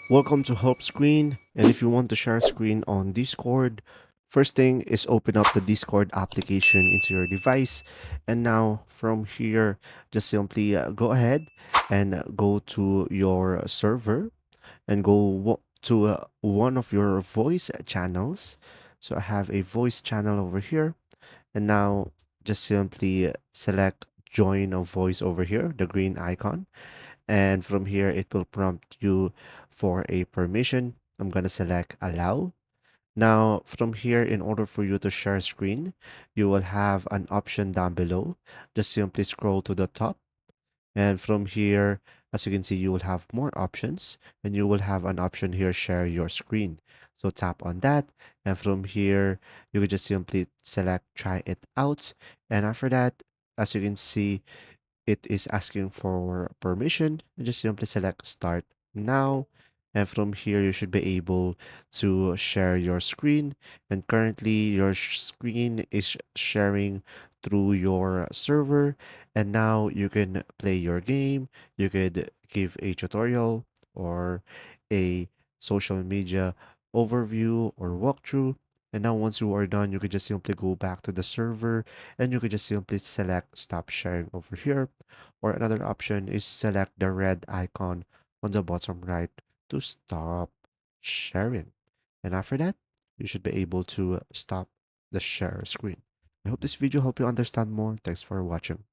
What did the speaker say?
Welcome to Help Screen. And if you want to share a screen on Discord, first thing is open up the Discord application into your device. And now from here, just simply go ahead and go to your server and to one of your voice channels. So I have a voice channel over here. And now just simply select join a voice over here, the green icon, and from here it will prompt you for a permission. I'm gonna select allow. Now from here, in order for you to share screen, you will have an option down below. Just simply scroll to the top, and from here, as you can see, you will have more options, and you will have an option here, share your screen. So tap on that, and from here you can just simply select try it out. And after that, as you can see, it is asking for permission. You just simply select start now. And from here, you should be able to share your screen. And currently, your screen is sharing through your server. And now you can play your game. You could give a tutorial or a social media overview or walkthrough. And now, once you are done, you could just simply go back to the server and you could just simply select stop sharing over here, or another option is select the red icon on the bottom right to stop sharing. And after that, you should be able to stop the share screen. I hope this video helped you understand more. Thanks for watching.